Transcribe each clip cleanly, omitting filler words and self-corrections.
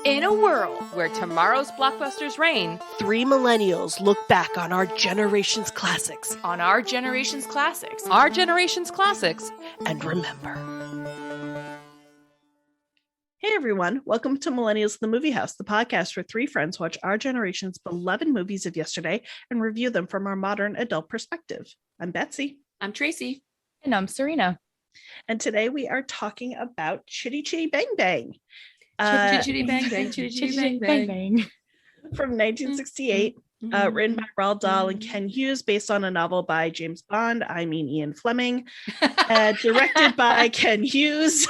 In a world where tomorrow's blockbusters reign, three millennials look back on our generation's classics. Our generation's classics, And remember. Hey everyone, welcome to Millennials in the Movie House, the podcast where three friends watch our generation's beloved movies of yesterday and review them from our modern adult perspective. I'm Betsy. I'm Tracy. And I'm Serena. And today we are talking about Chitty Chitty Bang Bang. Chitty bang bang, chitty bang bang. From 1968, written by Roald Dahl and Ken Hughes, based on a novel by James Bond, Ian Fleming, directed by Ken Hughes,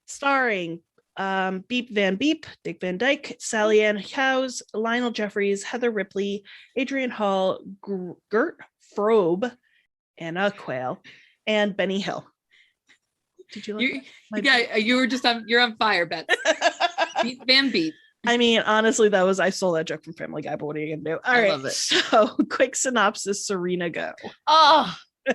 starring Beep Van Beep, Dick Van Dyke, Sally Ann Howes, Lionel Jeffries, Heather Ripley, Adrian Hall, Gert Frobe, Anna Quayle, and Benny Hill. Did you like that? You were you're on fire, Beth. Beep Van Beep. I mean, honestly, I stole that joke from Family Guy, but what are you gonna do? All right, love it. So quick synopsis, Serena, go. Oh no,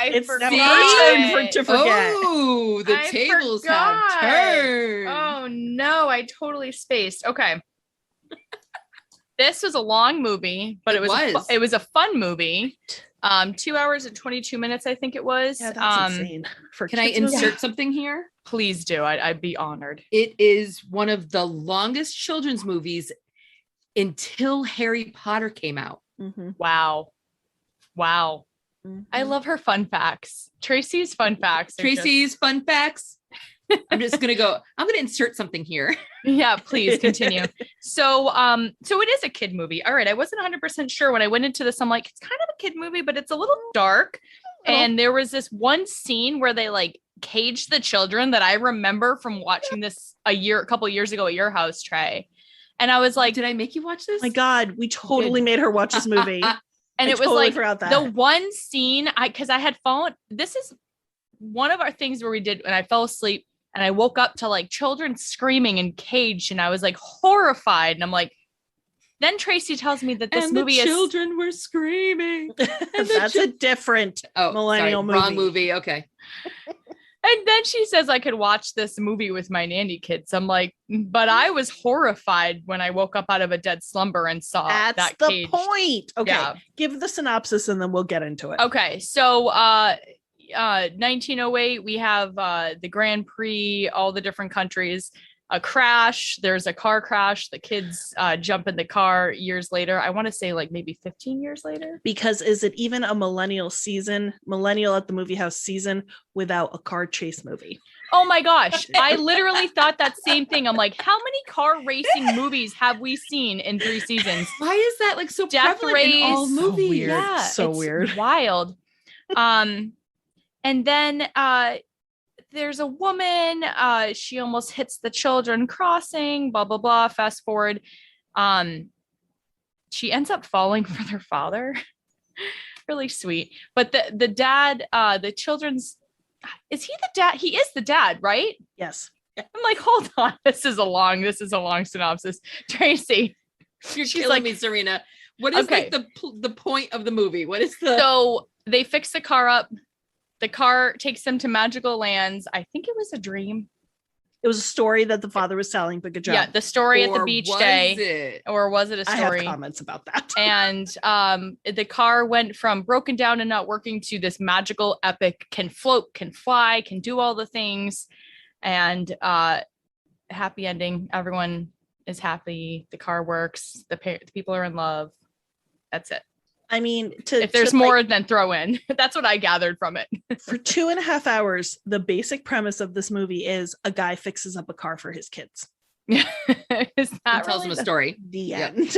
it's forgot. never turn to forget. Oh, the tables have turned. Oh no, I totally spaced. Okay. This was a long movie, but it was a fun movie. 2 hours and 22 minutes, I think it was. Yeah, that's insane. Can I insert something here? Please do. I'd be honored. It is one of the longest children's movies until Harry Potter came out. Mm-hmm. Wow. Mm-hmm. I love her fun facts. Tracy's fun facts. Fun facts. I'm gonna insert something here. Yeah, please continue. So it is a kid movie. All right. I wasn't 100% sure when I went into this. I'm like, it's kind of a kid movie, but it's a little dark. And there was this one scene where they like caged the children that I remember from watching this a couple years ago at your house, Trey. And I was like, did I make you watch this? Oh my God, we totally made her watch this movie. And it was like the one scene because I had fallen. This is one of our things where we did when I fell asleep. And I woke up to like children screaming and caged, and I was like horrified. And I'm like, then Tracy tells me that this movie is children were screaming. That's a different millennial movie. Wrong movie. Okay. And then she says I could watch this movie with my nanny kids. I'm like, but I was horrified when I woke up out of a dead slumber and saw that cage. That's the point. Okay. Yeah. Give the synopsis and then we'll get into it. Okay. So 1908, we have the Grand Prix, all the different countries, a crash. There's a car crash. The kids jump in the car years later. I want to say like maybe 15 years later. Because is it even a millennial at the movie house season without a car chase movie? Oh my gosh. I literally thought that same thing. I'm like, how many car racing movies have we seen in 3 seasons? Why is that like so prevalent in all movies? So weird. Yeah, so it's weird. Wild. And then there's a woman, she almost hits the children crossing, blah, blah, blah. Fast forward. She ends up falling for their father. Really sweet. But the dad, the children's, is he the dad? He is the dad, right? Yes. I'm like, hold on. This is a long synopsis. Tracy. She's killing me, Serena. What is like the point of the movie? What is So they fix the car up. The car takes them to magical lands. I think it was a dream. It was a story that the father was telling, but good job. Yeah, the story at the beach day. Or was it a story? I have comments about that. And the car went from broken down and not working to this magical epic, can float, can fly, can do all the things. And happy ending. Everyone is happy. The car works. The people are in love. That's it. I mean, if there's more than throw in, that's what I gathered from it. For 2.5 hours, the basic premise of this movie is a guy fixes up a car for his kids. Tells them a story. The end.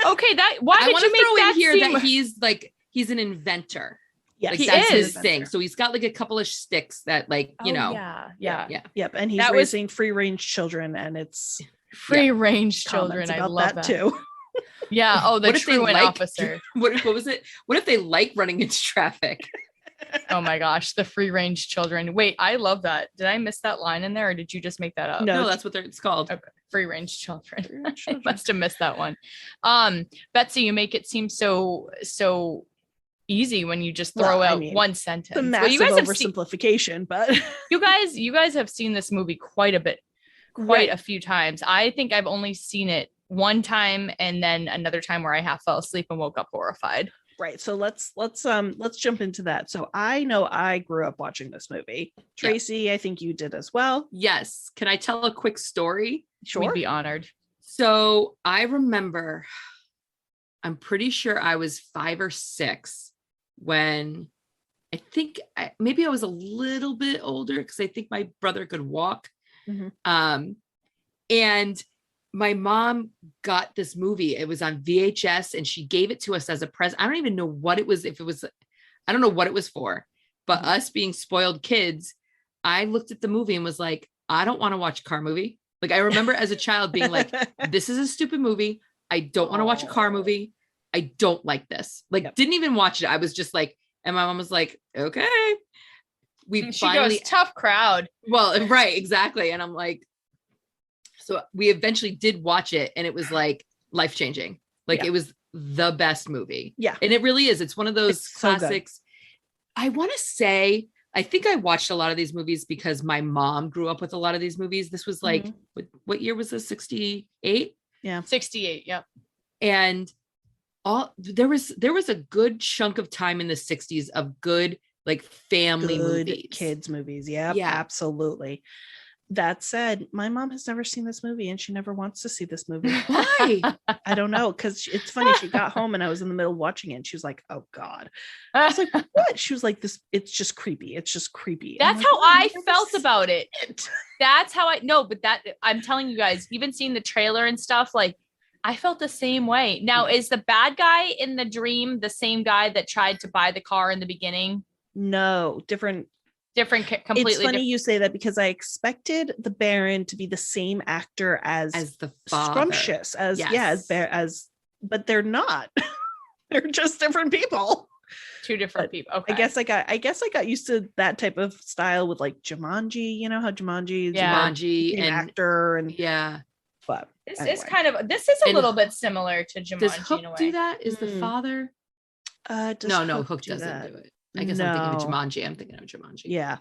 Okay, why did you make that here that he's an inventor? Yeah, like that's his thing. So he's got like a couple of sticks that Yeah. Yep. And he's raising free range children, and it's free range children. I love that too. Yeah. Oh, the truant officer. What was it? What if they like running into traffic? Oh my gosh, the free range children. Wait, I love that. Did I miss that line in there, or did you just make that up? No, that's what it's called. Okay. Free range children. I must have missed that one. Betsy, you make it seem so easy when you just throw out one sentence. The Well, you massive guys have oversimplification, but you guys have seen this movie quite a bit, quite a few times. I think I've only seen it one time, and then another time where I half fell asleep and woke up horrified. Right. So let's jump into that. So I know I grew up watching this movie. Tracy, I think you did as well. Yes. Can I tell a quick story? Sure. We'd be honored. So I remember, I'm pretty sure I was 5 or 6 when I think maybe I was a little bit older because I think my brother could walk. Mm-hmm. And my mom got this movie. It was on VHS and she gave it to us as a present. I don't even know what it was. I don't know what it was for, but us being spoiled kids, I looked at the movie and was like, I don't want to watch a car movie. Like, I remember as a child being like, this is a stupid movie. I don't want to watch a car movie. I don't like this. Like, didn't even watch it. I was just like, and my mom was like, okay. She goes, tough crowd. Well, right, exactly. And I'm like, so we eventually did watch it and it was like life-changing. Like it was the best movie. Yeah. And it really is. It's one of those classics. So I want to say, I think I watched a lot of these movies because my mom grew up with a lot of these movies. This was like, what year was this? 68? Yeah. 68. Yep. And there was a good chunk of time in the 60s of good, like family movies. Kids movies. Yeah, absolutely. That said, my mom has never seen this movie and she never wants to see this movie. Why? I don't know. Because it's funny. She got home and I was in the middle of watching it and she was like, oh God. I was like, what? She was like, it's just creepy. It's just creepy. That's how I felt about it. That's how but I'm telling you guys, even seeing the trailer and stuff, like I felt the same way. Now, is the bad guy in the dream the same guy that tried to buy the car in the beginning? No, completely. It's funny you say that because I expected the Baron to be the same actor as the father. Scrumptious but they're not. They're just different people. Two different people. Okay. I guess I got used to that type of style with like Jumanji. You know how Jumanji and actor and but this is a little bit similar to Jumanji. Does Hook in a way. do that? Is the father? No, Hook doesn't do it. I guess I'm thinking of Jumanji. Yeah.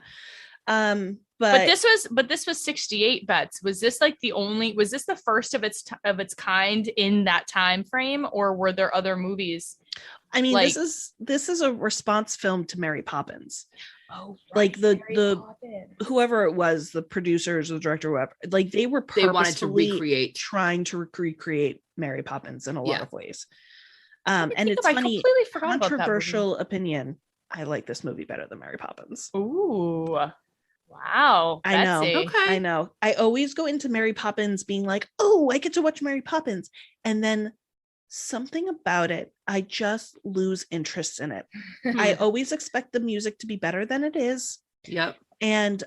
But this was 68 bets. Was this the first of its kind in that time frame, or were there other movies? I mean, this is a response film to Mary Poppins. Oh, right. Like whoever it was, the producers or the director, whoever, like they wanted to trying to recreate Mary Poppins in a lot of ways. And it's funny, controversial opinion. I like this movie better than Mary Poppins. Ooh. Wow. I know. Betsy. Okay. I know. I always go into Mary Poppins being like, oh, I get to watch Mary Poppins. And then something about it, I just lose interest in it. I always expect the music to be better than it is. Yep. And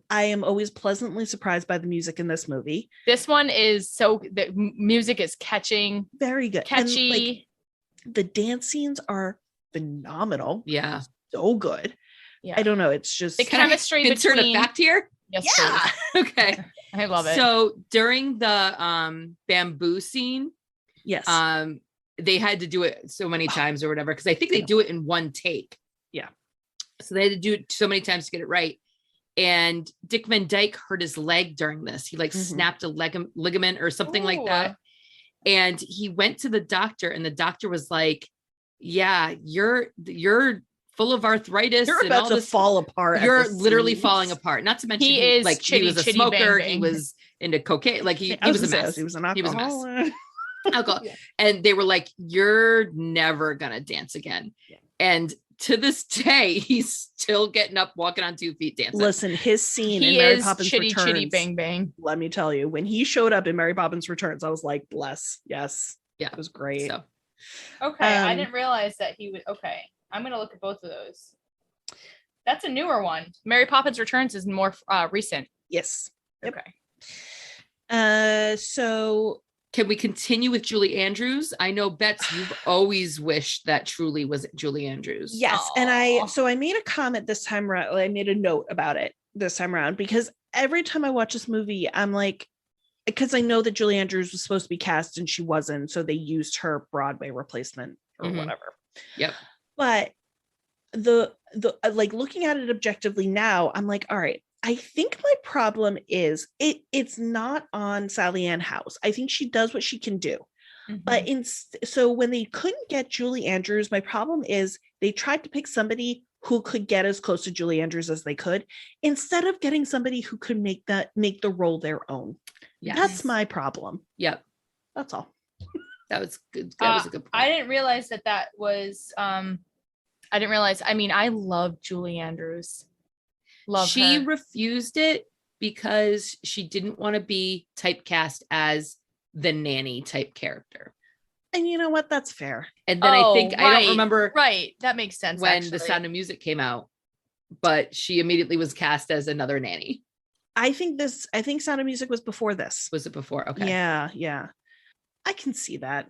I am always pleasantly surprised by the music in this movie. This one is the music is catching. Very good. Catchy. And, the dance scenes are phenomenal. Yeah. So good. Yeah. I don't know. It's just the chemistry insert a fact here. Yes. Yeah. Okay. I love it. So during the bamboo scene, yes, they had to do it so many times or whatever, because I think they do it in one take. Yeah. So they had to do it so many times to get it right. And Dick Van Dyke hurt his leg during this. He snapped a ligament or something like that. And he went to the doctor and the doctor was like, yeah, you're full of arthritis. You're about to fall apart. You're literally falling apart. Not to mention he was a smoker. Bang, bang. He was into cocaine. Like he was a mess. He was an alcoholic. He was a mess. Alcohol. Yeah. And they were like, you're never gonna dance again. Yeah. And to this day, he's still getting up, walking on 2 feet, dancing. Listen, his scene in Mary Poppins Returns. Chitty, bang, bang. Let me tell you, when he showed up in Mary Poppins Returns, I was like, bless. Yes. Yeah. It was great. So. Okay. I didn't realize that he would. Okay. I'm going to look at both of those. That's a newer one. Mary Poppins Returns is more recent. Yes. Yep. Okay. So can we continue with Julie Andrews? I know, Bets, you've always wished that Truly was Julie Andrews. Yes. Aww. And I made a comment this time around. I made a note about it this time around because every time I watch this movie, I'm like, because I know that Julie Andrews was supposed to be cast and she wasn't. So they used her Broadway replacement or whatever. Yep. But like looking at it objectively now, I'm like, all right, I think my problem is it's not on Sally Ann House. I think she does what she can do. But so when they couldn't get Julie Andrews, my problem is they tried to pick somebody who could get as close to Julie Andrews as they could, instead of getting somebody who could make the role their own. Yes. That's my problem. Yep. That's all. That was good. That was a good point. I didn't realize that was I didn't realize. I mean, I love Julie Andrews. She her. refused it because she didn't want to be typecast as the nanny type character. And you know what? That's fair. And then I don't remember that makes sense when The Sound of Music came out, but she immediately was cast as another nanny. I think Sound of Music was before this. Was it before? Okay. Yeah. I can see that.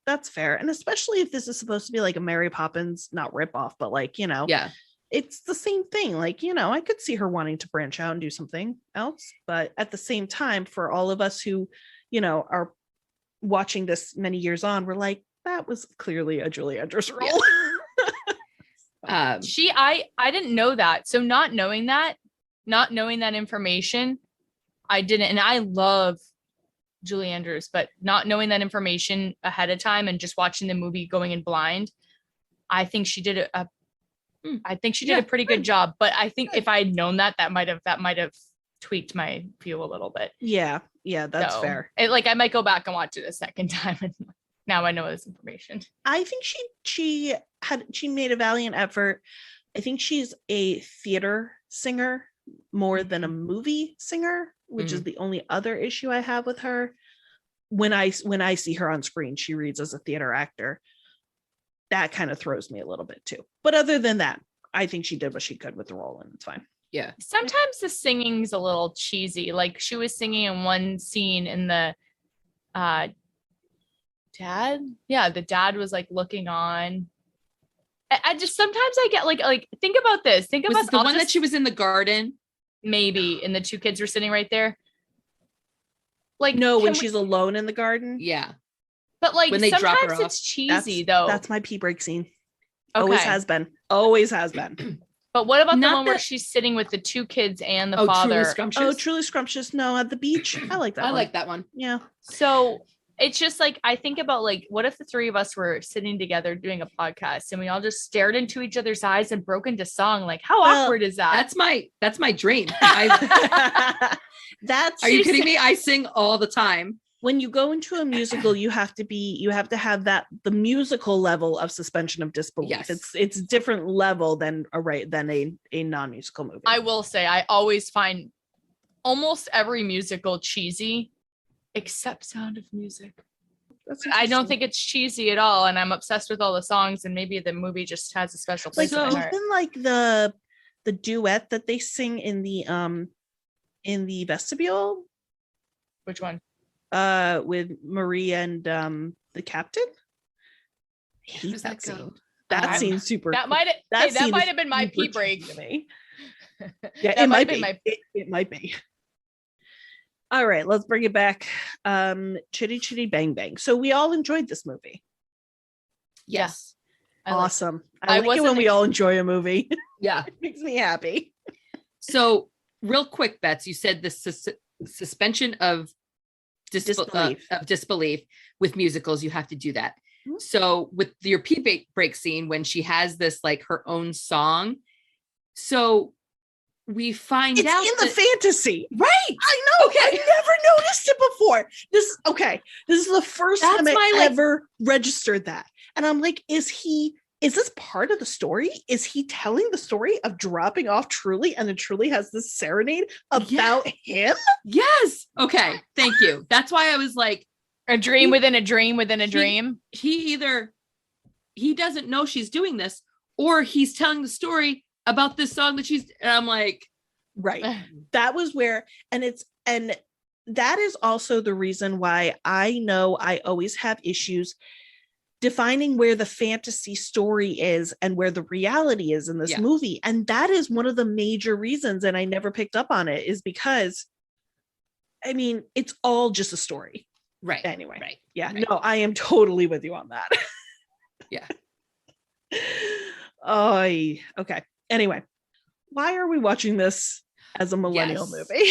That's fair. And especially if this is supposed to be like a Mary Poppins, not ripoff, but like, yeah, it's the same thing. Like, I could see her wanting to branch out and do something else. But at the same time, for all of us who, are watching this many years on, we're like, that was clearly a Julie Andrews role. Yeah. I didn't know that. So not knowing that information, I didn't. And I love Julie Andrews, but not knowing that information ahead of time and just watching the movie going in blind, I think she did a pretty good job. But I think if I had known that might have tweaked my view a little bit. Yeah, that's fair. I might go back and watch it a second time, and now I know this information. I think she made a valiant effort. I think she's a theater singer more than a movie singer, which is the only other issue I have with her. When I see her on screen, she reads as a theater actor. That kind of throws me a little bit too. But other than that, I think she did what she could with the role, and it's fine. Yeah. Sometimes the singing's a little cheesy. Like she was singing in one scene in the dad. Yeah, the dad was like looking on. I just sometimes I get like think about this. Think about the one that she was in the garden. Maybe, and the two kids were sitting right there. Like no, when she's alone in the garden. Yeah. But like when they sometimes drop her it's cheesy though. That's my pee break scene. Okay. Always has been. But what about the one where she's sitting with the two kids and the father? Truly Scrumptious? Truly Scrumptious. No, at the beach. I like that. I like that one. Yeah. So it's just like I think about like, what if the three of us were sitting together doing a podcast and we all just stared into each other's eyes and broke into song? Like, how awkward is that? That's my dream. Are you kidding me? I sing all the time. When you go into a musical, you have to have the musical level of suspension of disbelief. Yes. It's different level than a non-musical movie. I will say I always find almost every musical cheesy except Sound of Music. I don't think it's cheesy at all, and I'm obsessed with all the songs, and maybe the movie just has a special place in my heart. Even like the duet that they sing in the vestibule. Which one? With Maria and the captain. I hate that scene. That scene's super. That might have been my pee break to me. Yeah, it might be. It might be. All right, let's bring it back. Chitty Chitty Bang Bang. So we all enjoyed this movie. Yes. Awesome. I like it when we all enjoy a movie. Yeah. It makes me happy. So real quick, Bets, you said the suspension of disbelief with musicals, you have to do that. Mm-hmm. So with your pee break scene, when she has this like her own song, so we find it's out in the fantasy, right? I know. Okay, I never noticed it before. This is the first time I ever registered that, and I'm like, is this part of the story? Is he telling the story of dropping off Truly, and then Truly has this serenade about him? Yes. Okay. Thank you. That's why I was like, a dream within a dream within a dream. He doesn't know she's doing this, or he's telling the story about this song that and I'm like, right. That was where, and that is also the reason why I know I always have issues defining where the fantasy story is and where the reality is in this movie. And that is one of the major reasons, and I never picked up on it, is because, I mean, it's all just a story. Right. Anyway. Right. Yeah. Right. No, I am totally with you on that. Yeah. Oh, okay. Anyway, why are we watching this as a millennial Yes. movie?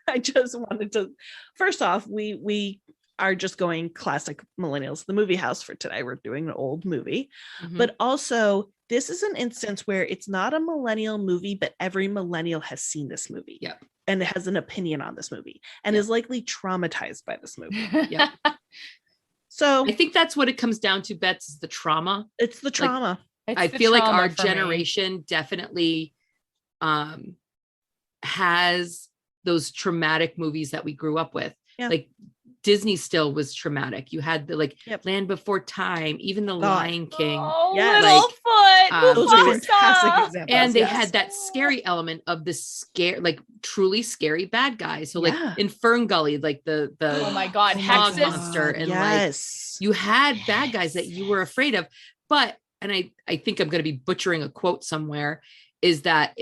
I just wanted to, first off, we are just going classic millennials, the movie house for today. We're doing an old movie, Mhm. but also this is an instance where it's not a millennial movie, but every millennial has seen this movie. Yep. And has an opinion on this movie and Yep. is likely traumatized by this movie. Yep. So I think that's what it comes down to, Bets, is the trauma. it's the trauma. It's I the feel like trauma our for me. generation definitely has those traumatic movies that we grew up with. Yeah. Like Disney still was traumatic. You had the Yep. Land Before Time, even The God. Lion King. Oh, Yes. Littlefoot. Those are Mufasa. fantastic examples. And they yes. had that scary element of the scare, like truly scary bad guys. So Yeah. like in Fern Gully, like the Oh my God, hog Hexes. monster, and yes. like you had bad guys that you were afraid of. But, and I think I'm going to be butchering a quote somewhere, is that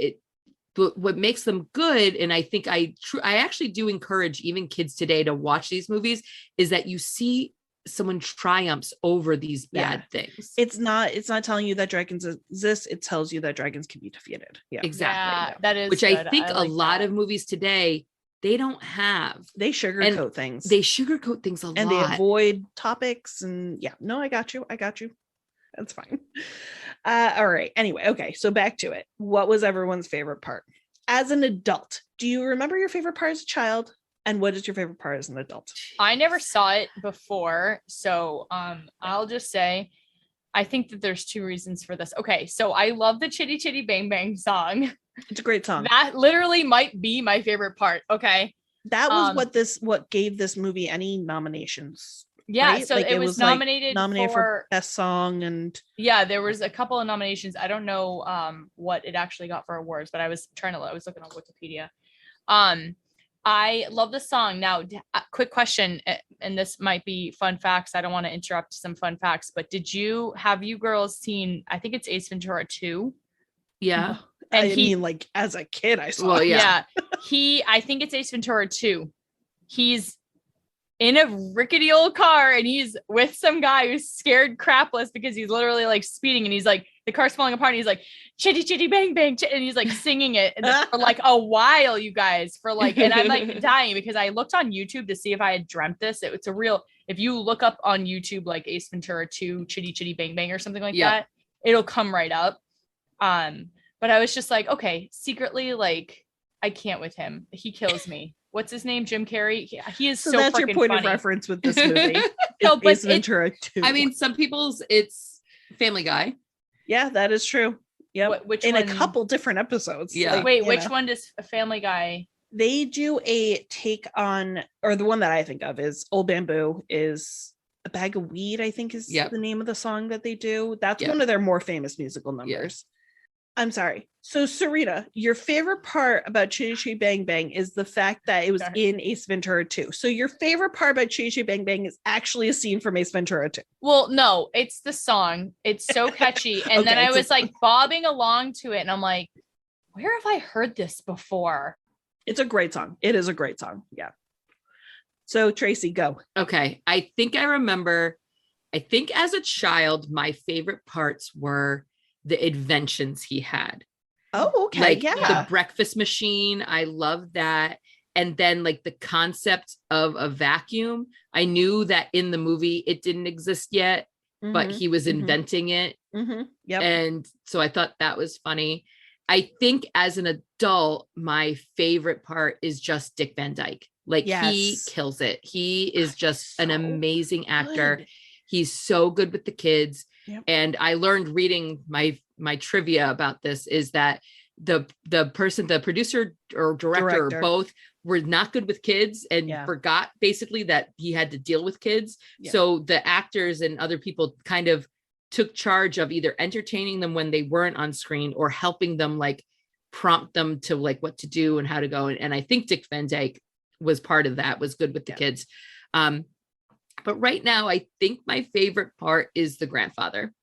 but what makes them good, and I think I actually do encourage even kids today to watch these movies, is that you see someone triumphs over these bad things. It's not telling you that dragons exist. It tells you that dragons can be defeated. Yeah. Exactly. Yeah, that is Which good. I think a like lot that. of movies today, they don't have. They sugarcoat things. They sugarcoat things a and lot. they avoid topics. And yeah, no, I got you. That's fine. All right. Anyway, okay. So back to it. What was everyone's favorite part? As an adult, do you remember your favorite part as a child? And what is your favorite part as an adult? I never saw it before, so I'll just say I think that there's two reasons for this. Okay, so I love the Chitty Chitty Bang Bang song. It's a great song. That literally might be my favorite part. Okay. That was what gave this movie any nominations. Yeah, right? so Like, it was like, nominated for for best song, and yeah, there was a couple of nominations. I don't know what it actually got for awards, but I was looking on Wikipedia. I love the song. Now, quick question, and this might be fun facts. I don't want to interrupt some fun facts, but have you girls seen, I think it's Ace Ventura 2? Yeah. And I mean, like as a kid, I saw. Well, it. yeah. I think it's Ace Ventura 2. He's in a rickety old car and he's with some guy who's scared crapless because he's literally like speeding, and he's like, the car's falling apart, and he's like, chitty chitty bang bang, and he's like singing it for like a while, you guys, for like, and I'm like dying because I looked on YouTube to see if I had dreamt this. It's a real, if you look up on YouTube like Ace Ventura 2 chitty chitty bang bang or something like that, it'll come right up. But I was just like, okay, secretly, like, I can't with him. He kills me. What's his name? Jim Carrey. He is so that's your point funny. of reference with this movie. No, but Ace Ventura 2. I mean, some people's it's Family Guy. Yeah, that is true. Yeah, which in one? a couple different episodes. Yeah. Like, Wait, you which know. one does a Family Guy? They do a take on, or the one that I think of is Old Bamboo is a bag of weed, I think is the name of the song that they do. That's one of their more famous musical numbers. I'm sorry. So Sarita, your favorite part about Chitty Chitty Bang Bang is the fact that it was in Ace Ventura 2. So your favorite part about Chitty Chitty Bang Bang is actually a scene from Ace Ventura 2. Well, no, it's the song. It's so catchy. And then I was like bobbing along to it, and I'm like, where have I heard this before? It's a great song. It is a great song. Yeah. So Tracy, go. Okay. I think as a child, my favorite parts were the inventions he had. Oh, okay. Like yeah. the breakfast machine. I love that. And then like the concept of a vacuum. I knew that in the movie it didn't exist yet, but he was inventing it. Yep. And so I thought that was funny. I think as an adult, my favorite part is just Dick Van Dyke. Like he kills it. He is just an amazing actor. He's so good with the kids. Yep. And I learned reading my trivia about this is that the producer or director or both were not good with kids and forgot basically that he had to deal with kids. Yeah. So the actors and other people kind of took charge of either entertaining them when they weren't on screen or helping them like prompt them to like what to do and how to go. And I think Dick Van Dyke was part of that, was good with the kids. But right now, I think my favorite part is the grandfather.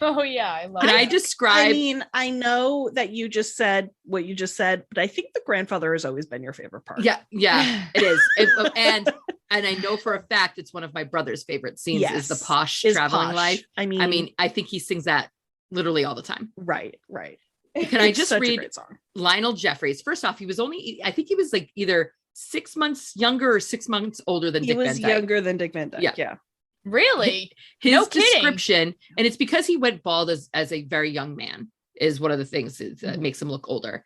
Oh yeah, I love. Can I describe? I mean, I know that you just said what you just said, but I think the grandfather has always been your favorite part. Yeah, it is. And I know for a fact it's one of my brother's favorite scenes is the posh traveling life. I mean, I think he sings that literally all the time. Right. Can I It's just such a read great song. Lionel Jeffries? First off, he was only, I think he was like either 6 months younger or 6 months older than He Dick was Van Dyke. younger than Dick Van Dyke. Yeah. Really? His No kidding. description, and it's because he went bald as a very young man, is one of the things that makes him look older.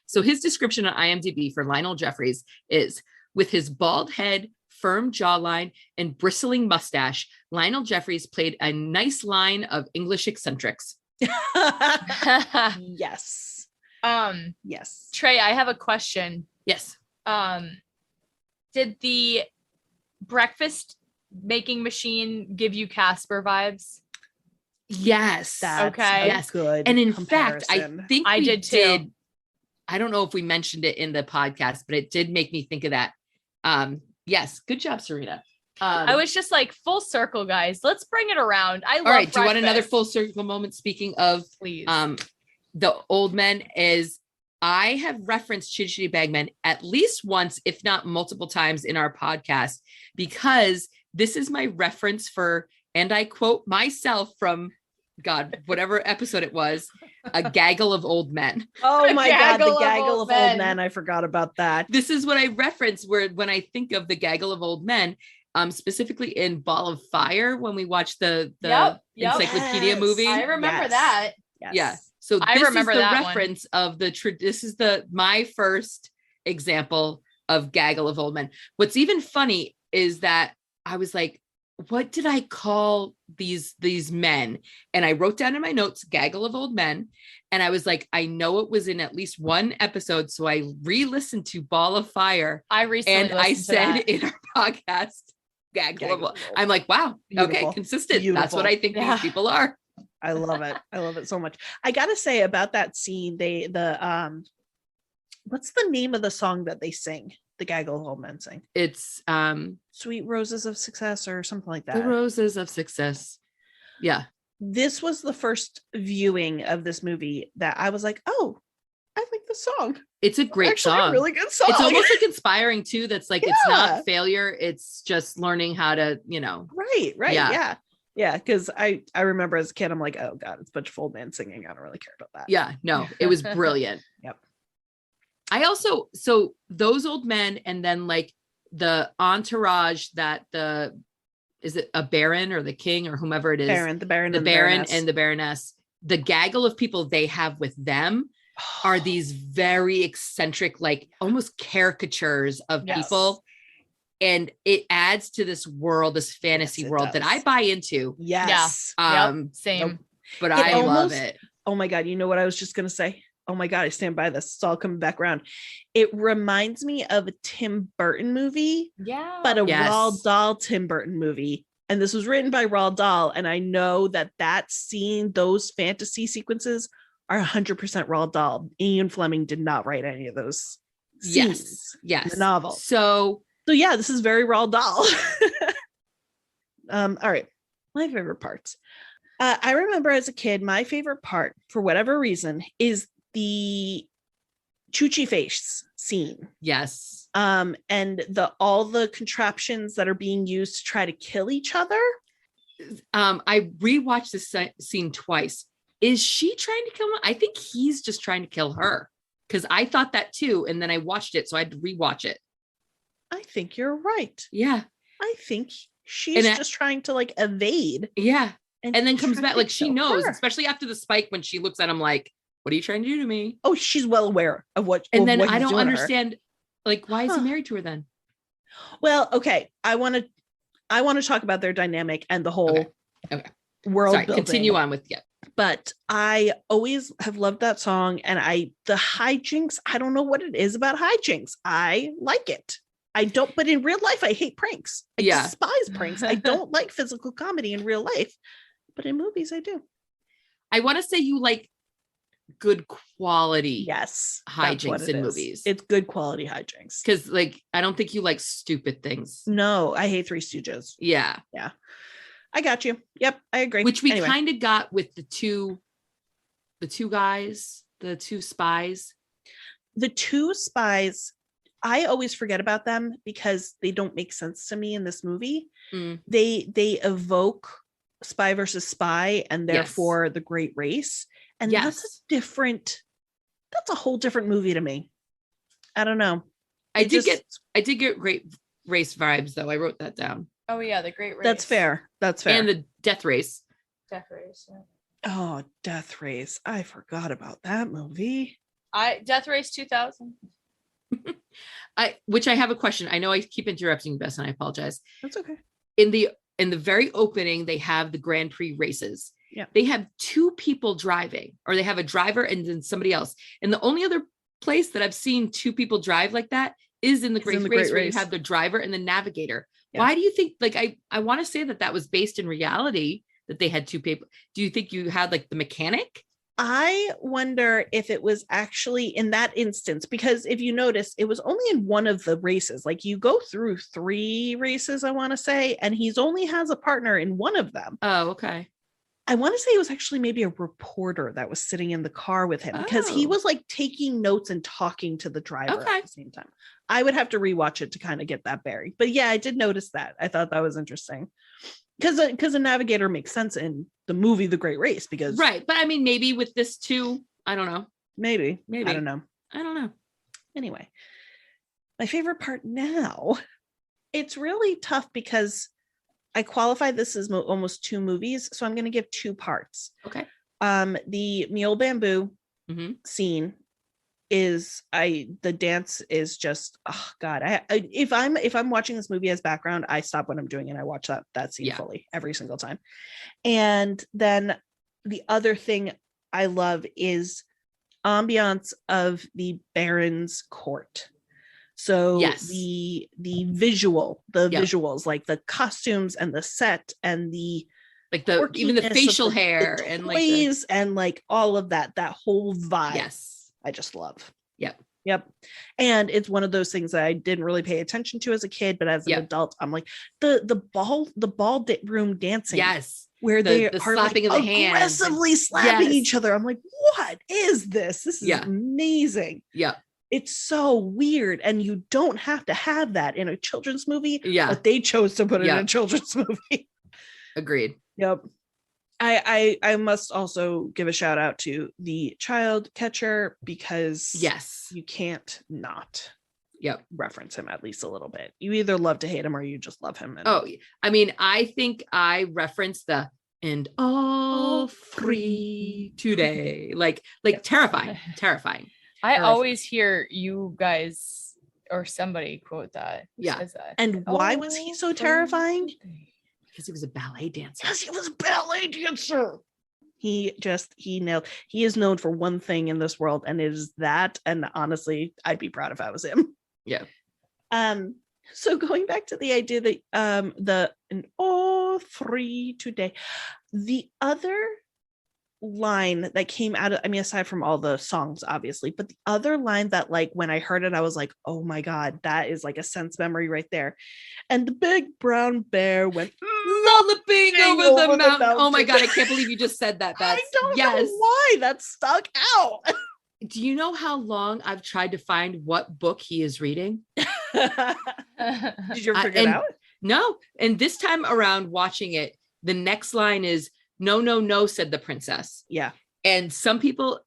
So his description on IMDb for Lionel Jeffries is, with his bald head, firm jawline, and bristling mustache, Lionel Jeffries played a nice line of English eccentrics. Yes. Yes. Trey, I have a question. Yes. Did the breakfast making machine give you Casper vibes? Yes. That's Okay. a good And in fact, I comparison. think I we did too. I don't know if we mentioned it in the podcast, but it did make me think of that. Yes. Good job, Serena. I was just like, full circle, guys. Let's bring it around. I love all right. Do you want breakfast. another full circle moment? Speaking of, Please. the old men, is I have referenced Chitty Chitty Bang Men at least once, if not multiple times in our podcast, because this is my reference for, and I quote myself from, God, whatever episode it was, a gaggle of old men. Oh my God, the gaggle of gaggle old of old men. men. I forgot about that. This is what I reference when I think of the gaggle of old men, specifically in Ball of Fire, when we watched the Yep. encyclopedia Yes. movie. I remember Yes. that. Yes. Yeah. So I this remember is the that one. reference of this is my first example of gaggle of old men. What's even funny is that I was like, what did I call these men? And I wrote down in my notes, gaggle of old men. And I was like, I know it was in at least one episode. So I re-listened to Ball of Fire. I recently And I listened to said that. in our podcast, gaggle of Gaggle old. of old I'm like, wow, Beautiful. okay, consistent. That's Beautiful. what I think Yeah. these people are. I love it. I love it so much. I gotta say about that scene, what's the name of the song that they sing? The gaggle of old men sing. It's Sweet Roses of Success or something like the that. roses of success. Yeah. This was the first viewing of this movie that I was like, oh, I like the song. It's a great Actually, song. a really good song. It's almost like inspiring too. That's like, it's Yeah. not failure. It's just learning how to, right. Yeah. Yeah. Because I remember as a kid, I'm like, oh God, it's a bunch of old men singing. I don't really care about that. yeah, no, it was brilliant. Yep. I also, so those old men, and then like the entourage that is it a baron or the king or whomever it is? the Baron The and baron Baroness. and the baroness, the gaggle of people they have with them are these very eccentric, like almost caricatures of Yes. people. And it adds to this world, this fantasy Yes, it world that does. I buy into. Yes. Same. Nope. But It I love almost- it. Oh my God. You know what I was just going to say? Oh my God. I stand by this. It's all coming back around. It reminds me of a Tim Burton movie, Yeah. but a Yes. Roald Dahl Tim Burton movie. And this was written by Roald Dahl. And I know that scene, those fantasy sequences are 100% Roald Dahl. Ian Fleming did not write any of those scenes Yes. in the novel. So So yeah, this is very Roald Dahl. All right. My favorite parts. I remember as a kid, my favorite part, for whatever reason, is the Chuchi face scene. yes. And all the contraptions that are being used to try to kill each other. I rewatched this scene twice. Is she trying to kill him? I think he's just trying to kill her, because I thought that too. And then I watched it, so I had to rewatch it. I think you're right. Yeah. I think she's And just trying to like evade. Yeah. And then he's comes trying back to like she kill knows, her. especially after the spike, when she looks at him like, what are you trying to do to me? Oh, she's well aware of what. And of then what I he's don't doing to her. understand, like, why is he Huh. married to her then? Well, okay. I want to talk about their dynamic and the whole Okay. world Sorry, building. continue on with yeah. But I always have loved that song, and the hijinks, I don't know what it is about hijinks. I like it. I don't, but in real life, I hate pranks. I Yeah. despise pranks. I don't like physical comedy in real life, but in movies, I do. I want to say you like good quality Yes. that's what hijinks it in is. movies. It's good quality hijinks. Because like I don't think you like stupid things. No, I hate Three Stooges. Yeah. I got you. Yep, I agree. Which we Anyway. kind of got with the two guys, the two spies. The two spies, I always forget about them because they don't make sense to me in this movie. Mm. They evoke Spy versus Spy and therefore The Great Race. And that's a whole different movie to me. I don't know. I did get Great Race vibes though. I wrote that down. Oh yeah, The Great Race. That's fair. And the Death Race. Death Race. Yeah. Oh, Death Race. I forgot about that movie. Death Race 2000. Which I have a question. I know I keep interrupting you, Bess, and I apologize. That's okay. In the very opening, they have the Grand Prix races. Yeah. They have two people driving, or they have a driver and then somebody else. And the only other place that I've seen two people drive like that is in the Great Race, where you have the driver and the navigator. Yeah. Why do you think, like, I want to say that was based in reality, that they had two people. Do you think you had like the mechanic? I wonder if it was actually in that instance, because if you notice, it was only in one of the races. Like, you go through 3 races, I want to say, and he's only has a partner in one of them. Oh, okay. I want to say it was actually maybe a reporter that was sitting in the car with him, because he was like taking notes and talking to the driver at the same time. I would have to rewatch it to kind of get that bearing. But yeah, I did notice that. I thought that was interesting. Because a navigator makes sense in the movie The Great Race, because right. But I mean, maybe with this too, I don't know. Maybe. I don't know. Anyway, my favorite part now, it's really tough because I qualify this as almost 2 movies, so I'm going to give 2 parts. Okay. The Mule Bamboo scene is the dance is just, oh God. If I'm watching this movie as background, I stop what I'm doing and I watch that scene fully every single time. And then the other thing I love is ambiance of the Baron's court. So the visuals, like the costumes and the set and the like even the facial hair and toys and like all of that whole vibe. Yes. I just love. Yep. And it's one of those things that I didn't really pay attention to as a kid, but as an adult, I'm like the ball room dancing. Yes. Where they the are slapping like of the hands, aggressively slapping each other. I'm like, what is this? This is amazing. Yeah. It's so weird. And you don't have to have that in a children's movie. Yeah. But they chose to put it in a children's movie. Agreed. Yep. I must also give a shout out to the child catcher, because you can't not reference him at least a little bit. You either love to hate him or you just love him. I mean, I think I referenced the "and all free today," like terrifying. I always hear you guys or somebody quote that. Says that. And why was he so terrifying? Because he was a ballet dancer. Yes, he was a ballet dancer. He is known for one thing in this world, and it is that. And honestly, I'd be proud if I was him. Yeah. So going back to the idea that and all free today, the other line that came out of, I mean, aside from all the songs, obviously, but the other line that, like, when I heard it, I was like, oh my God, that is like a sense memory right there. And the big brown bear went lolloping over the mountain. Oh my God, I can't believe you just said that. I don't know why that stuck out. Do you know how long I've tried to find what book he is reading? Did you ever figure it out? No. And this time around watching it, the next line is, "No, no, no," said the princess. Yeah. And some people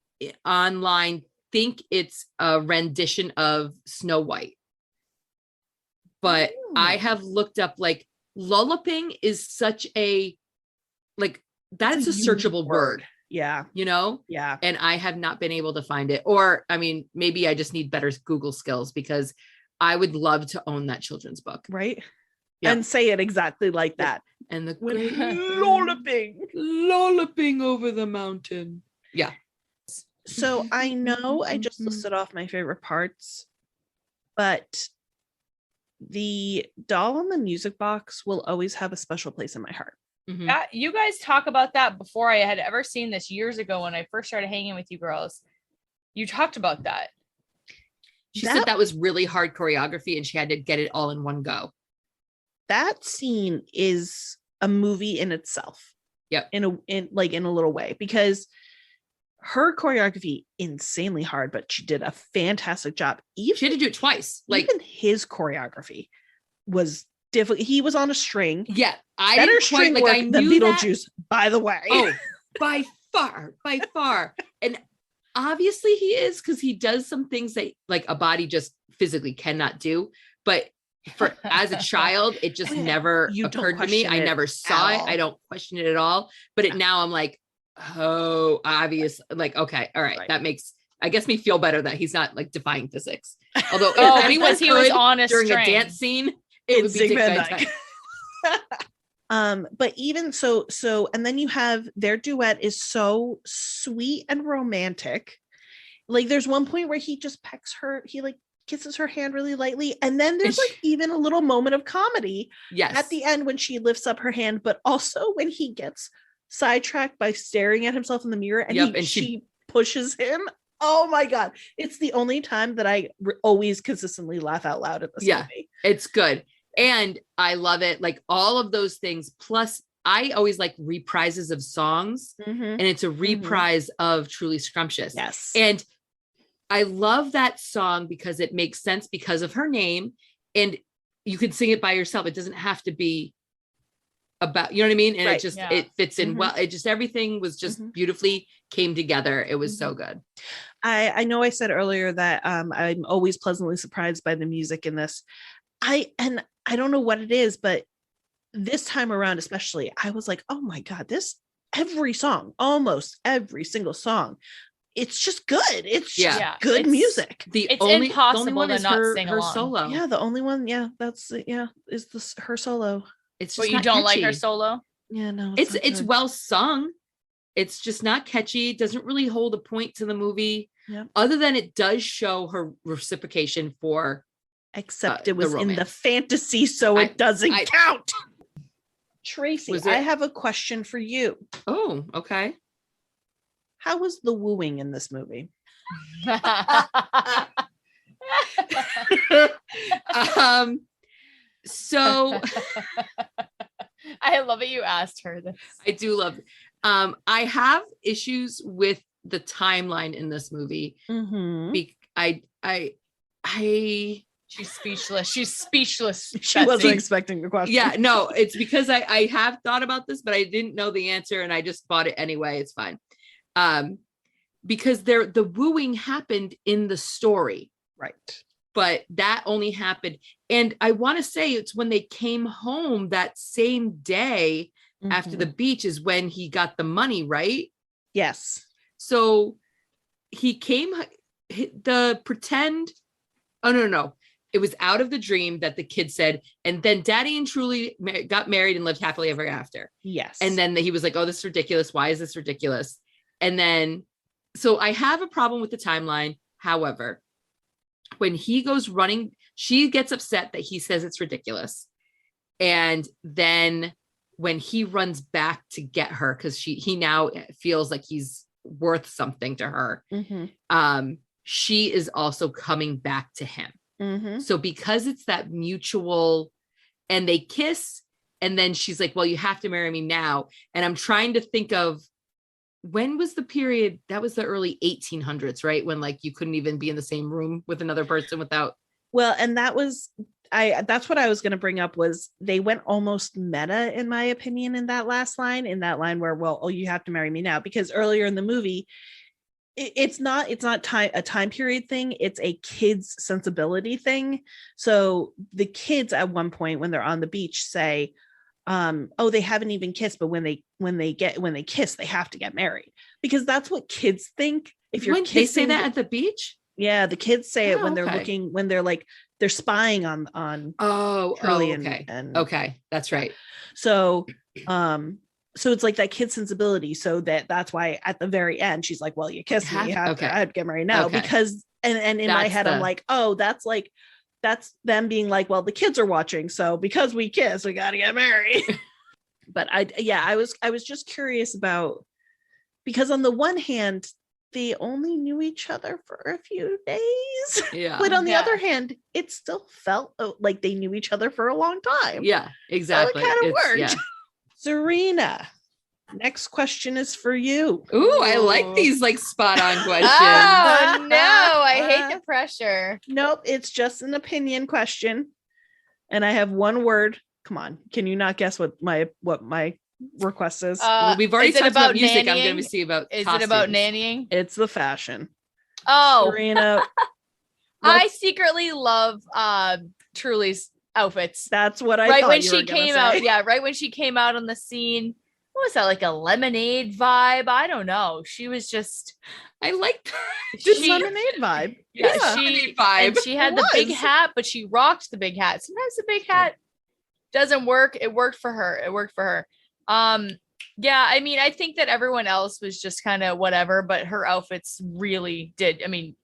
online think it's a rendition of Snow White. But I have looked up, like, lulloping is such a, like, that is a searchable word. Yeah. You know? Yeah. And I have not been able to find it. Or, I mean, maybe I just need better Google skills, because I would love to own that children's book. Right. Yep. And say it exactly like that. And the great lolloping over the mountain. Yeah. So I know I just listed off my favorite parts, but the doll on the music box will always have a special place in my heart. Mm-hmm. Yeah, you guys talk about that before I had ever seen this years ago when I first started hanging with you girls. You talked about that. She said that was really hard choreography and she had to get it all in one go. That scene is a movie in itself. Yep. In a little way, because her choreography insanely hard, but she did a fantastic job. She had to do it twice. Like, even his choreography was difficult. He was on a string. Yeah, I Better didn't string quite work like. I than knew that. Beetlejuice, by the way. Oh, by far, and obviously he is, because he does some things that like a body just physically cannot do. But for as a child, it just never You don't occurred to me. question I it never saw at it. all. I don't question it at all. But it now I'm like, oh, obvious. Like, okay, all right, Right. that makes, I guess, me feel better that he's not like defying physics. Although Oh, if anyone because he was could on a during string. a dance scene, it would be Dick Van Dyke. But even so, and then you have their duet is so sweet and romantic. Like there's one point where he just pecks her, he like kisses her hand really lightly. And then there's like even a little moment of comedy Yes. at the end when she lifts up her hand, but also when he gets sidetracked by staring at himself in the mirror and, she pushes him. Oh my God. It's the only time that I always consistently laugh out loud at this movie. It's good. And I love it. Like all of those things. Plus, I always like reprises of songs. And it's a reprise of Truly Scrumptious. Yes. And I love that song because it makes sense because of her name. And you can sing it by yourself. It doesn't have to be about, you know what I mean? And it just, it fits in well. It just, everything was just beautifully came together. It was so good. I know I said earlier that I'm always pleasantly surprised by the music in this. I don't know what it is, but this time around, especially, I was like, oh my God, every song, almost every single song, it's just good. It's just good music. It's impossible to not sing her along. solo. Yeah, the only one, is her solo. It's just but you not don't catchy. like her solo? Yeah, no, it's well sung. It's just not catchy. It doesn't really hold a point to the movie. Yeah. Other than it does show her reciprocation for except it was the in the romance. fantasy, so it doesn't count. Tracy, Was it- I have a question for you. Oh, okay. How was the wooing in this movie? So I love it you asked her this. I do love it. I have issues with the timeline in this movie. She's speechless. She's speechless. She wasn't expecting the question. Yeah, no, it's because I have thought about this, but I didn't know the answer and I just bought it anyway. It's fine. Because the wooing happened in the story. Right. But that only happened. And I want to say it's when they came home that same day after the beach is when he got the money, right? Yes. So he came, the pretend, oh, no. It was out of the dream that the kid said, and then Daddy and Truly got married and lived happily ever after. Yes. And then he was like, oh, this is ridiculous. Why is this ridiculous? And then, so I have a problem with the timeline. However, when he goes running, she gets upset that he says it's ridiculous. And then when he runs back to get her, because he now feels like he's worth something to her, she is also coming back to him. So because it's that mutual, and they kiss, and then she's like, well, you have to marry me now. And I'm trying to think of, when was the period? That was the early 1800s, right? When like you couldn't even be in the same room with another person without. Well, and that's what I was going to bring up, was they went almost meta, in my opinion, in that last line, where, well, oh, you have to marry me now, because earlier in the movie, it's not a time period thing. It's a kid's sensibility thing. So the kids at one point when they're on the beach say, oh, they haven't even kissed, but when they kiss, they have to get married, because that's what kids think. If you're kissing, they say that at the beach. Yeah, the kids say it when they're looking, when they're like, they're spying on Truly okay. and okay, that's right. So so it's like that kid sensibility. So that's why at the very end she's like, well, you kissed me, I have to get married now, because and in my head I'm like, oh, that's them being like, well, the kids are watching, so because we kiss, we got to get married. But I was just curious about, because on the one hand they only knew each other for a few days, but on the other hand it still felt like they knew each other for a long time. Yeah, exactly. So it kind of worked. Yeah. Serena, next question is for you. Ooh, I like these like spot on questions. Oh no, I hate the pressure. Nope, it's just an opinion question. And I have one word. Come on. Can you not guess what my request is? Well, we've already is it talked about about music. I'm nannying? going to see about Is it about costumes. nannying? It's the fashion. Oh, Serena. I secretly love Truly's outfits. That's what I right thought when you were she gonna came say. out. Yeah, right when she came out on the scene. What was that, like a lemonade vibe? I don't know. She was just I like It's lemonade vibe. yeah, lemonade vibe. and she had It the big was. hat, but she rocked the big hat. Sometimes the big hat doesn't work. It worked for her. Yeah, I mean, I think that everyone else was just kind of whatever, but her outfits really did. I mean,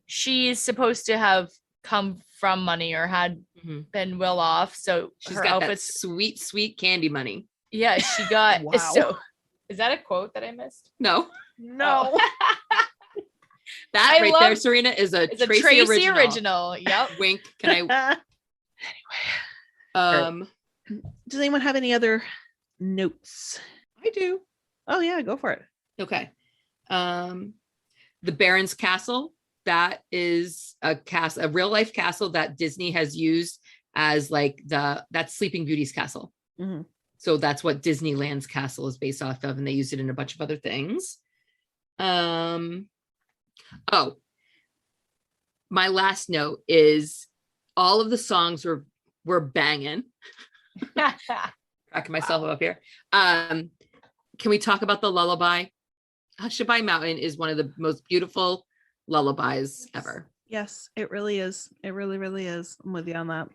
she's supposed to have come from money or had been well off, so she's her got outfits. that sweet candy money. Yeah, she got. Wow. So, is that a quote that I missed? No, No. that I right love- there, Serena, is a It's a Tracy, original. Yep. Wink. Can I? Does anyone have any other notes? I do. Oh yeah, go for it. Okay. The Baron's Castle. That is a real life castle that Disney has used as like that's Sleeping Beauty's castle. Mhm. So that's what Disneyland's castle is based off of, and they used it in a bunch of other things. Oh, my last note is all of the songs were banging. Cracking myself up here. Can we talk about the lullaby? Hushabye Mountain is one of the most beautiful lullabies ever. Yes, it really is. It really is. I'm with you on that.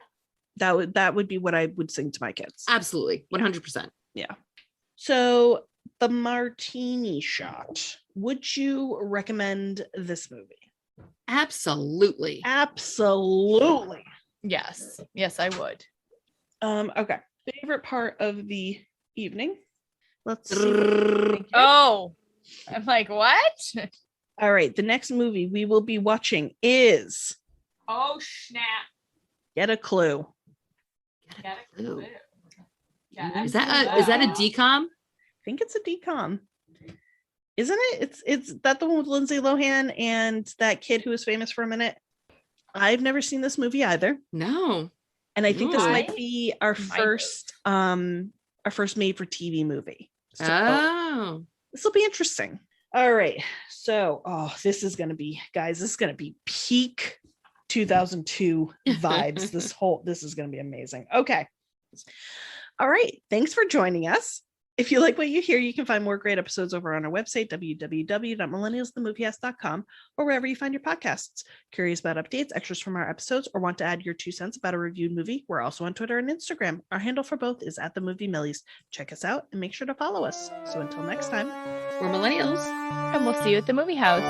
That would be what I would sing to my kids. Absolutely. 100%. So the martini shot. Would you recommend this movie? Absolutely. Absolutely. Yes, I would. Okay. Favorite part of the evening. Let's see. Oh, I'm like, what? All right. The next movie we will be watching is Oh, snap. Get a Clue. Got a Ooh. clue. Yeah, Is that a decom? I think it's a decom. Isn't it? It's that the one with Lindsay Lohan and that kid who was famous for a minute. I've never seen this movie either. No. And I think this Ooh. might be our first made for TV movie. So this will be interesting. All right. So, this is going to be peak 2002 vibes. This is going to be amazing. Okay. All right. Thanks for joining us. If you like what you hear, you can find more great episodes over on our website, www.millennialsthemoviehouse.com, or wherever you find your podcasts. Curious about updates, extras from our episodes, or want to add your 2 cents about a reviewed movie? We're also on Twitter and Instagram. Our handle for both is @themoviemillies. Check us out and make sure to follow us. So until next time, We're millennials. And we'll see you at the movie house.